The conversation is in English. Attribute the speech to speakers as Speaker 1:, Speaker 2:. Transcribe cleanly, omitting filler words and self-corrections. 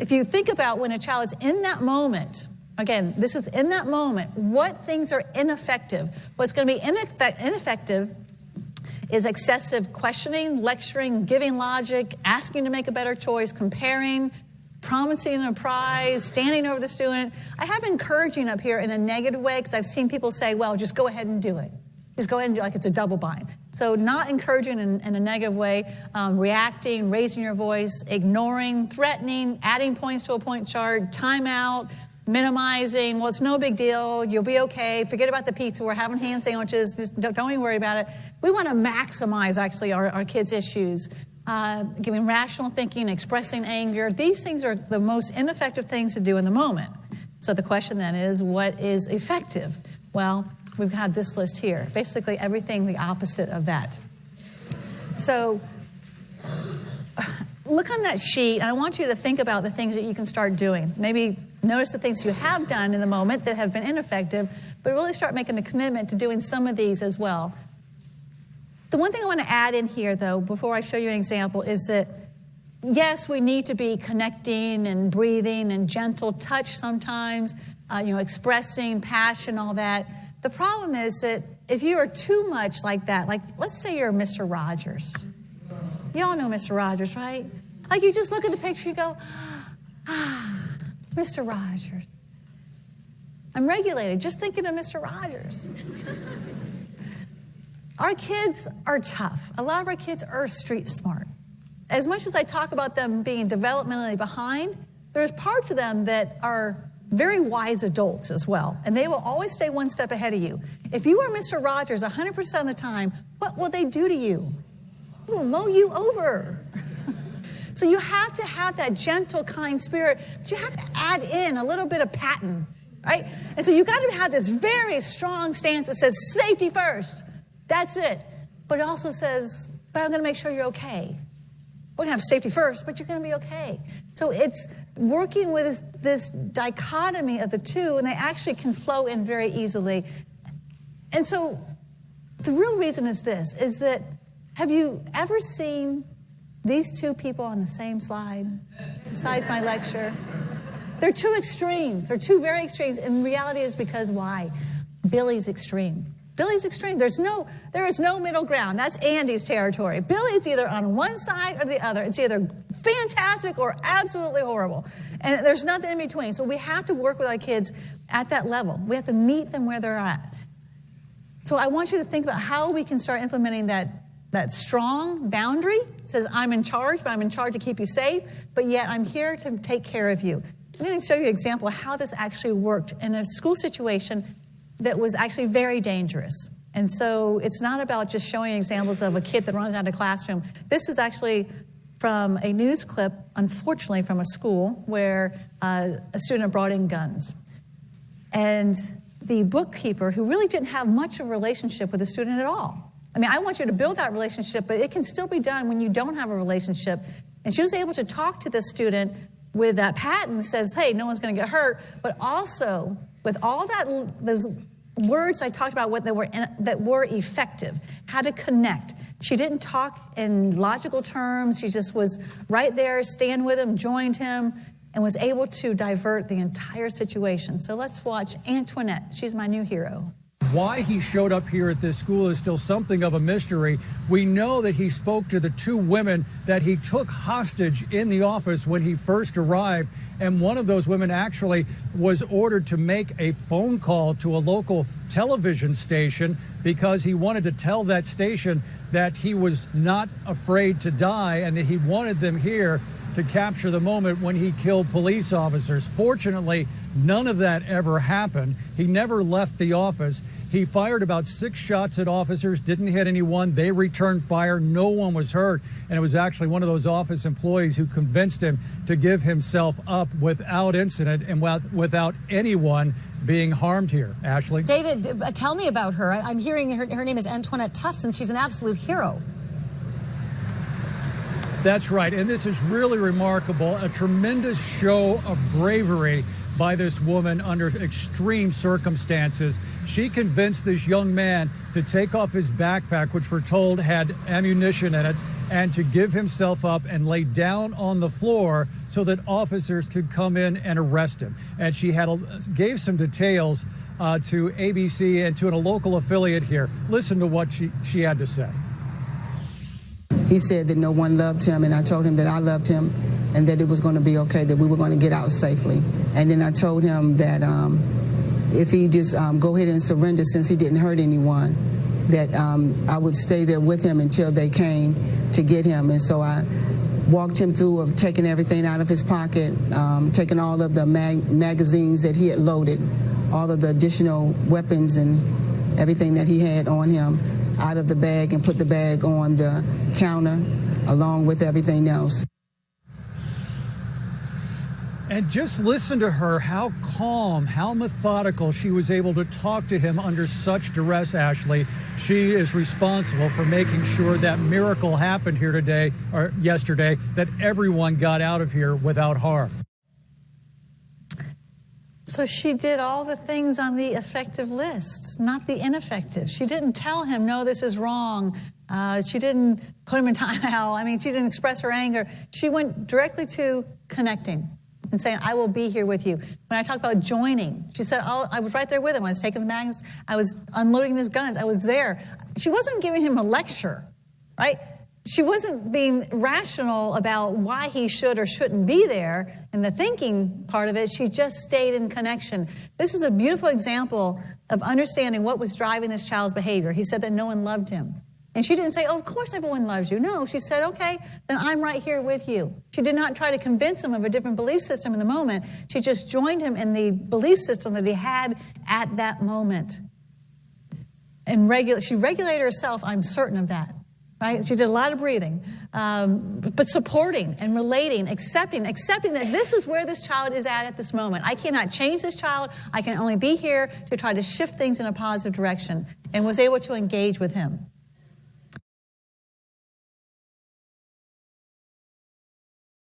Speaker 1: if you think about when a child is in that moment, again, this is in that moment, what things are ineffective? What's going to be ineffective is excessive questioning, lecturing, giving logic, asking to make a better choice, comparing, promising a prize, standing over the student. I have encouraging up here in a negative way because I've seen people say, well, just go ahead and do it. Just go ahead and do it like it's a double bind. So not encouraging in a negative way, reacting, raising your voice, ignoring, threatening, adding points to a point chart, timeout, minimizing, well, it's no big deal, you'll be okay, forget about the pizza, we're having ham sandwiches, just don't even worry about it. We want to maximize, actually, our kids' issues, giving rational thinking, expressing anger. These things are the most ineffective things to do in the moment. So the question then is, what is effective? Well, we've had this list here. Basically, everything the opposite of that. So look on that sheet, and I want you to think about the things that you can start doing. Maybe notice the things you have done in the moment that have been ineffective, but really start making a commitment to doing some of these as well. The one thing I want to add in here, though, before I show you an example, is that, yes, we need to be connecting and breathing and gentle touch sometimes, expressing passion, all that. The problem is that if you are too much like that, like let's say you're Mr. Rogers. You all know Mr. Rogers, right? Like you just look at the picture, you go, Mr. Rogers. I'm regulated just thinking of Mr. Rogers. Our kids are tough. A lot of our kids are street smart. As much as I talk about them being developmentally behind, there's parts of them that are very wise adults as well, and they will always stay one step ahead of you. If you are Mr. Rogers 100% of the time, what will they do to you? They will mow you over. So you have to have that gentle, kind spirit, but you have to add in a little bit of pattern, right? And so you got to have this very strong stance that says safety first. That's it. But it also says, but I'm going to make sure you're okay. We're going to have safety first, but you're going to be okay. So it's working with this dichotomy of the two, and they actually can flow in very easily. And so the real reason is this, is that have you ever seen these two people on the same slide besides my lecture? They're two extremes. They're two very extremes. And the reality is because why? Billy's extreme. Billy's extreme. There is no middle ground. That's Andy's territory. Billy's either on one side or the other. It's either fantastic or absolutely horrible. And there's nothing in between. So we have to work with our kids at that level. We have to meet them where they're at. So I want you to think about how we can start implementing that strong boundary. It says, I'm in charge, but I'm in charge to keep you safe, but yet I'm here to take care of you. I'm going to show you an example of how this actually worked in a school situation that was actually very dangerous. And so it's not about just showing examples of a kid that runs out of the classroom. This is actually from a news clip, unfortunately, from a school where a student brought in guns. And the bookkeeper, who really didn't have much of a relationship with the student at all. I mean, I want you to build that relationship, but it can still be done when you don't have a relationship. And she was able to talk to the student with that patent that says, hey, no one's going to get hurt, but also with all those words I talked about that were effective, how to connect. She didn't talk in logical terms. She just was right there, stand with him, joined him, and was able to divert the entire situation. So let's watch Antoinette. She's my new hero.
Speaker 2: Why he showed up here at this school is still something of a mystery. We know that he spoke to the two women that he took hostage in the office when he first arrived, and one of those women actually was ordered to make a phone call to a local television station because he wanted to tell that station that he was not afraid to die and that he wanted them here to capture the moment when he killed police officers. Fortunately, none of that ever happened. He never left the office. He fired about 6 shots at officers, didn't hit anyone. They returned fire. No one was hurt. And it was actually one of those office employees who convinced him to give himself up without incident and without anyone being harmed here. Ashley?
Speaker 3: David, tell me about her. I'm hearing her name is Antoinette Tufts, and she's an absolute hero.
Speaker 2: That's right, and this is really remarkable. A tremendous show of bravery by this woman under extreme circumstances. She convinced this young man to take off his backpack, which we're told had ammunition in it, and to give himself up and lay down on the floor so that officers could come in and arrest him. And she gave some details to ABC and to a local affiliate here. Listen to what she had to say.
Speaker 4: He said that no one loved him, and I told him that I loved him and that it was going to be okay, that we were going to get out safely. And then I told him that if he just go ahead and surrender, since he didn't hurt anyone, that I would stay there with him until they came to get him. And so I walked him through of taking everything out of his pocket, taking all of the magazines that he had loaded, all of the additional weapons and everything that he had on him out of the bag, and put the bag on the counter along with everything else.
Speaker 2: And just listen to her, how calm, how methodical she was able to talk to him under such duress, Ashley. She is responsible for making sure that miracle happened here today, or yesterday, that everyone got out of here without harm.
Speaker 1: So she did all the things on the effective list, not the ineffective. She didn't tell him, no, this is wrong. She didn't put him in timeout. I mean, she didn't express her anger. She went directly to connecting and saying, I will be here with you. When I talk about joining, she said, I was right there with him. I was taking the magazines. I was unloading his guns. I was there. She wasn't giving him a lecture, right? She wasn't being rational about why he should or shouldn't be there. And the thinking part of it, she just stayed in connection. This is a beautiful example of understanding what was driving this child's behavior. He said that no one loved him. And she didn't say, oh, of course everyone loves you. No, she said, okay, then I'm right here with you. She did not try to convince him of a different belief system in the moment. She just joined him in the belief system that he had at that moment. And she regulated herself, I'm certain of that. Right? She did a lot of breathing, but supporting and relating, accepting that this is where this child is at this moment. I cannot change this child. I can only be here to try to shift things in a positive direction, and was able to engage with him.